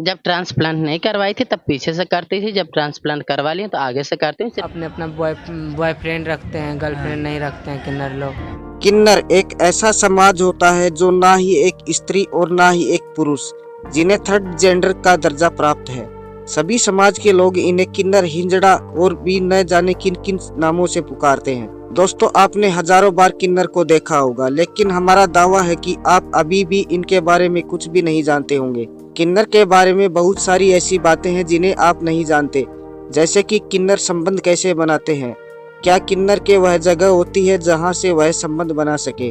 जब ट्रांसप्लांट नहीं करवाई थी तब पीछे से करती थी, जब ट्रांसप्लांट करवा लिए तो आगे से करती हूँ। अपने अपना बॉयफ्रेंड रखते हैं, गर्लफ्रेंड नहीं रखते हैं किन्नर लोग। किन्नर एक ऐसा समाज होता है जो ना ही एक स्त्री और ना ही एक पुरुष, जिन्हें थर्ड जेंडर का दर्जा प्राप्त है। सभी समाज के लोग इन्हें किन्नर, हिंजड़ा और भी न जाने किन किन नामों से पुकारते हैं। दोस्तों, आपने हजारों बार किन्नर को देखा होगा, लेकिन हमारा दावा है कि आप अभी भी इनके बारे में कुछ भी नहीं जानते होंगे। किन्नर के बारे में बहुत सारी ऐसी बातें हैं जिन्हें आप नहीं जानते, जैसे कि किन्नर संबंध कैसे बनाते हैं, क्या किन्नर के वह जगह होती है जहां से वह संबंध बना सके,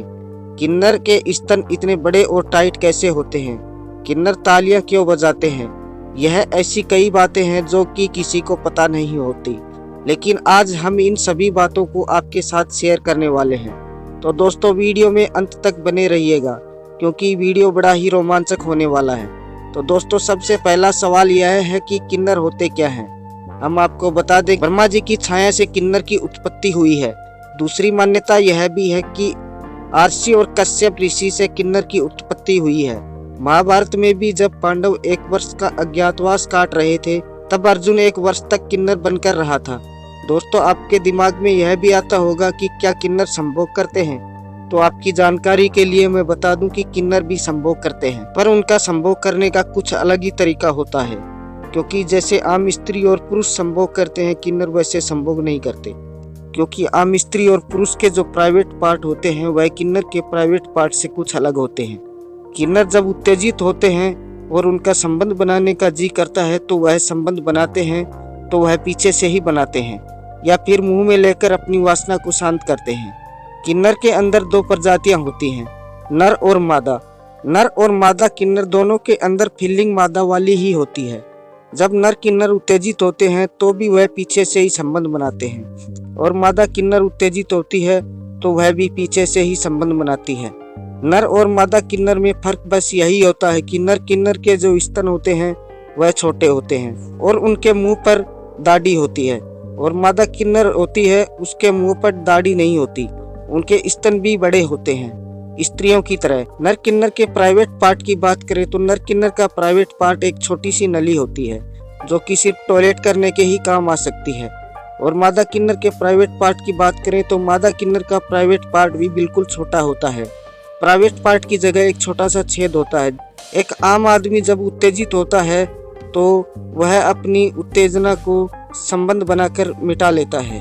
किन्नर के स्तन इतने बड़े और टाइट कैसे होते हैं, किन्नर तालियां क्यों बजाते हैं। यह ऐसी कई बातें हैं जो कि किसी को पता नहीं होती, लेकिन आज हम इन सभी बातों को आपके साथ शेयर करने वाले हैं। तो दोस्तों, वीडियो में अंत तक बने रहिएगा, क्योंकि वीडियो बड़ा ही रोमांचक होने वाला है। तो दोस्तों, सबसे पहला सवाल यह है कि किन्नर होते क्या हैं। हम आपको बता दें, ब्रह्मा जी की छाया से किन्नर की उत्पत्ति हुई है। दूसरी मान्यता यह भी है कि आर्षि और कश्यप ऋषि से किन्नर की उत्पत्ति हुई है। महाभारत में भी जब पांडव 1 वर्ष का अज्ञातवास काट रहे थे, तब अर्जुन 1 वर्ष तक किन्नर बनकर रहा था। दोस्तों, आपके दिमाग में यह भी आता होगा कि क्या किन्नर संभोग करते हैं। तो आपकी जानकारी के लिए मैं बता दूं कि किन्नर भी संभोग करते हैं, पर उनका संभोग करने का कुछ अलग ही तरीका होता है, क्योंकि जैसे आम स्त्री और पुरुष संभोग करते हैं, किन्नर वैसे संभोग नहीं करते। क्योंकि आम स्त्री और पुरुष के जो प्राइवेट पार्ट होते हैं वह किन्नर के प्राइवेट पार्ट से कुछ अलग होते हैं। किन्नर जब उत्तेजित होते हैं और उनका संबंध बनाने का जी करता है तो वह संबंध बनाते हैं, तो वह पीछे से ही बनाते हैं या फिर मुंह में लेकर अपनी वासना को शांत करते हैं। किन्नर के अंदर 2 प्रजातियां होती हैं, नर और मादा। नर और मादा किन्नर दोनों के अंदर फीलिंग मादा वाली ही होती है। जब नर किन्नर उत्तेजित होते हैं तो भी वह पीछे से ही संबंध बनाते हैं, और मादा किन्नर उत्तेजित होती है तो वह भी पीछे से ही संबंध बनाती है। नर और मादा किन्नर में फर्क बस यही होता है कि नर किन्नर के जो स्तन होते हैं वह छोटे होते हैं और उनके मुंह पर दाढ़ी होती है, और मादा किन्नर होती है उसके मुंह पर दाढ़ी नहीं होती, उनके स्तन भी बड़े होते हैं स्त्रियों की तरह। नर किन्नर के प्राइवेट पार्ट की बात करें तो नर किन्नर का प्राइवेट पार्ट एक छोटी सी नली होती है, जो कि सिर्फ टॉयलेट करने के ही काम आ सकती है। और मादा किन्नर के प्राइवेट पार्ट की बात करें तो मादा किन्नर का प्राइवेट पार्ट भी बिल्कुल छोटा होता है। प्राइवेट पार्ट की जगह एक छोटा सा छेद होता है। एक आम आदमी जब उत्तेजित होता है तो वह अपनी उत्तेजना को संबंध बनाकर मिटा लेता है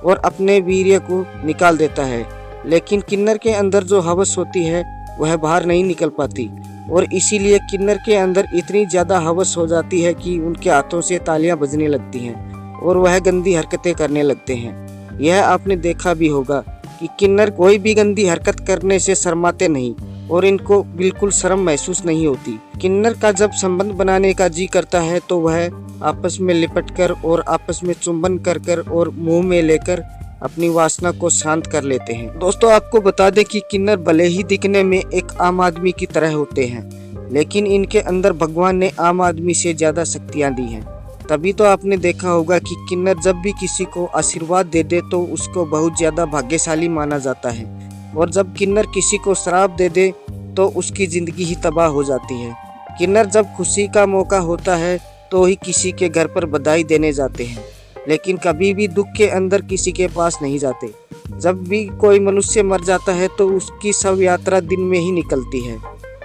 और अपने वीर्य को निकाल देता है, लेकिन किन्नर के अंदर जो हवस होती है वह बाहर नहीं निकल पाती, और इसीलिए किन्नर के अंदर इतनी ज़्यादा हवस हो जाती है कि उनके हाथों से तालियां बजने लगती हैं और वह गंदी हरकतें करने लगते हैं। यह आपने देखा भी होगा कि किन्नर कोई भी गंदी हरकत करने से शर्माते नहीं और इनको बिल्कुल शर्म महसूस नहीं होती। किन्नर का जब संबंध बनाने का जी करता है तो वह आपस में लिपटकर और आपस में चुंबन कर और मुंह में लेकर अपनी वासना को शांत कर लेते हैं। दोस्तों, आपको बता दें कि किन्नर भले ही दिखने में एक आम आदमी की तरह होते हैं, लेकिन इनके अंदर भगवान ने आम आदमी से ज्यादा शक्तियां दी हैं। तभी तो आपने देखा होगा कि किन्नर जब भी किसी को आशीर्वाद दे दे तो उसको बहुत ज्यादा भाग्यशाली माना जाता है, और जब किन्नर किसी को श्राप दे दे तो उसकी जिंदगी ही तबाह हो जाती है। किन्नर जब खुशी का मौका होता है तो ही किसी के घर पर बधाई देने जाते हैं, लेकिन कभी भी दुख के अंदर किसी के पास नहीं जाते। जब भी कोई मनुष्य मर जाता है तो उसकी शव यात्रा दिन में ही निकलती है,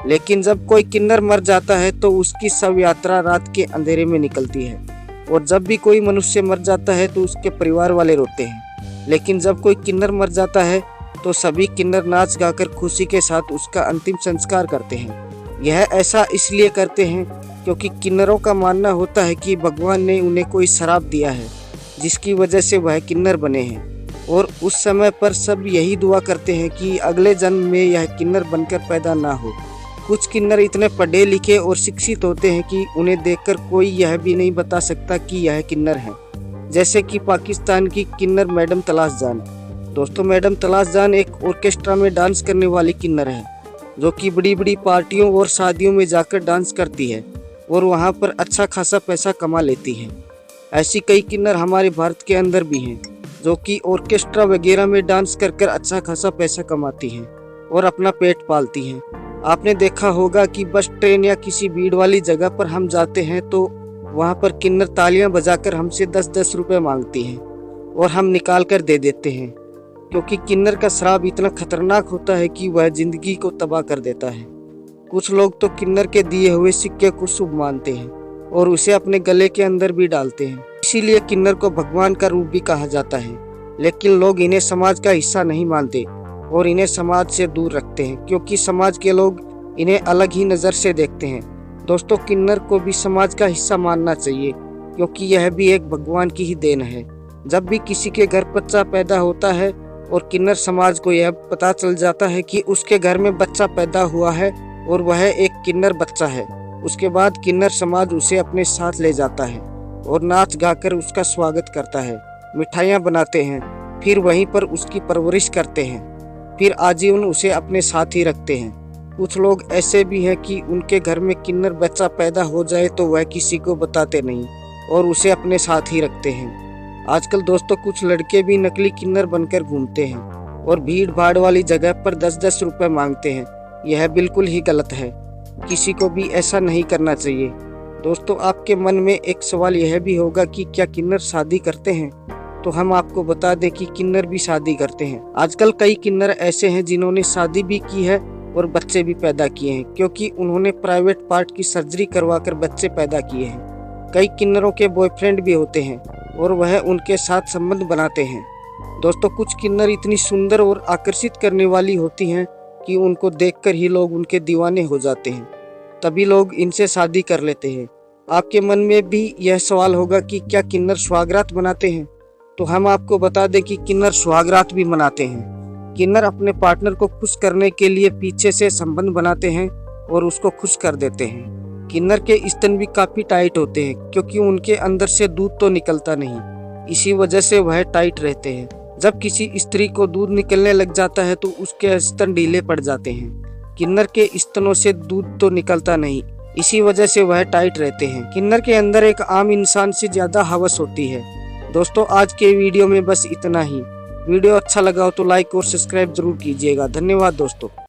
लेकिन जब कोई किन्नर मर जाता है तो उसकी शव यात्रा रात के अंधेरे में निकलती है। और जब भी कोई मनुष्य मर जाता है तो उसके परिवार वाले रोते हैं, लेकिन जब कोई किन्नर मर जाता है तो सभी किन्नर नाच गाकर खुशी के साथ उसका अंतिम संस्कार करते हैं। यह ऐसा इसलिए करते हैं क्योंकि किन्नरों का मानना होता है कि भगवान ने उन्हें कोई श्राप दिया है जिसकी वजह से वह किन्नर बने हैं, और उस समय पर सब यही दुआ करते हैं कि अगले जन्म में यह किन्नर बनकर पैदा ना हो। कुछ किन्नर इतने पढ़े लिखे और शिक्षित होते हैं कि उन्हें देखकर कोई यह भी नहीं बता सकता कि यह किन्नर है, जैसे कि पाकिस्तान की किन्नर मैडम तलाश जान। दोस्तों, मैडम तलाश जान एक ऑर्केस्ट्रा में डांस करने वाली किन्नर है, जो कि बड़ी बड़ी पार्टियों और शादियों में जाकर डांस करती है और वहां पर अच्छा खासा पैसा कमा लेती है। ऐसी कई किन्नर हमारे भारत के अंदर भी हैं, जो कि ऑर्केस्ट्रा वगैरह में डांस कर अच्छा खासा पैसा कमाती हैं और अपना पेट पालती हैं। आपने देखा होगा कि बस, ट्रेन या किसी भीड़ वाली जगह पर हम जाते हैं तो वहाँ पर किन्नर तालियां बजाकर हमसे 10-10 रुपए मांगती हैं और हम निकाल कर दे देते हैं, क्योंकि किन्नर का शराब इतना खतरनाक होता है कि वह जिंदगी को तबाह कर देता है। कुछ लोग तो किन्नर के दिए हुए सिक्के को शुभ मानते हैं और उसे अपने गले के अंदर भी डालते हैं। इसीलिए किन्नर को भगवान का रूप भी कहा जाता है, लेकिन लोग इन्हें समाज का हिस्सा नहीं मानते और इन्हें समाज से दूर रखते हैं, क्योंकि समाज के लोग इन्हें अलग ही नज़र से देखते हैं। दोस्तों, किन्नर को भी समाज का हिस्सा मानना चाहिए, क्योंकि यह भी एक भगवान की ही देन है। जब भी किसी के घर बच्चा पैदा होता है और किन्नर समाज को यह पता चल जाता है कि उसके घर में बच्चा पैदा हुआ है और वह एक किन्नर बच्चा है, उसके बाद किन्नर समाज उसे अपने साथ ले जाता है और नाच गाकर उसका स्वागत करता है, मिठाइयाँ बनाते हैं, फिर वहीं पर उसकी परवरिश करते हैं, फिर आजीवन उसे अपने साथ ही रखते हैं। कुछ लोग ऐसे भी हैं कि उनके घर में किन्नर बच्चा पैदा हो जाए तो वह किसी को बताते नहीं और उसे अपने साथ ही रखते हैं। आजकल दोस्तों, कुछ लड़के भी नकली किन्नर बनकर घूमते हैं और भीड़ भाड़ वाली जगह पर 10-10 रुपए मांगते हैं। यह बिल्कुल ही गलत है, किसी को भी ऐसा नहीं करना चाहिए। दोस्तों, आपके मन में एक सवाल यह भी होगा कि क्या किन्नर शादी करते हैं? तो हम आपको बता दें कि किन्नर भी शादी करते हैं। आजकल कई किन्नर ऐसे हैं जिन्होंने शादी भी की है और बच्चे भी पैदा किए हैं, क्योंकि उन्होंने प्राइवेट पार्ट की सर्जरी करवाकर बच्चे पैदा किए हैं। कई किन्नरों के बॉयफ्रेंड भी होते हैं और वह उनके साथ संबंध बनाते हैं। दोस्तों, कुछ किन्नर इतनी सुंदर और आकर्षित करने वाली होती हैं कि उनको देखकर ही लोग उनके दीवाने हो जाते हैं, तभी लोग इनसे शादी कर लेते हैं। आपके मन में भी यह सवाल होगा कि क्या किन्नर सुहागरात मनाते हैं? तो हम आपको बता दें कि किन्नर सुहागरात भी मनाते हैं। किन्नर अपने पार्टनर को खुश करने के लिए पीछे से संबंध बनाते हैं और उसको खुश कर देते हैं। किन्नर के स्तन भी काफी टाइट होते हैं, क्योंकि उनके अंदर से दूध तो निकलता नहीं, इसी वजह से वह टाइट रहते हैं। जब किसी स्त्री को दूध निकलने लग जाता है तो उसके स्तन ढीले पड़ जाते हैं। किन्नर के स्तनों से दूध तो निकलता नहीं, इसी वजह से वह टाइट रहते हैं। किन्नर के अंदर एक आम इंसान से ज्यादा हवस होती है। दोस्तों, आज के वीडियो में बस इतना ही। वीडियो अच्छा लगा हो तो लाइक और सब्सक्राइब जरूर कीजिएगा। धन्यवाद दोस्तों।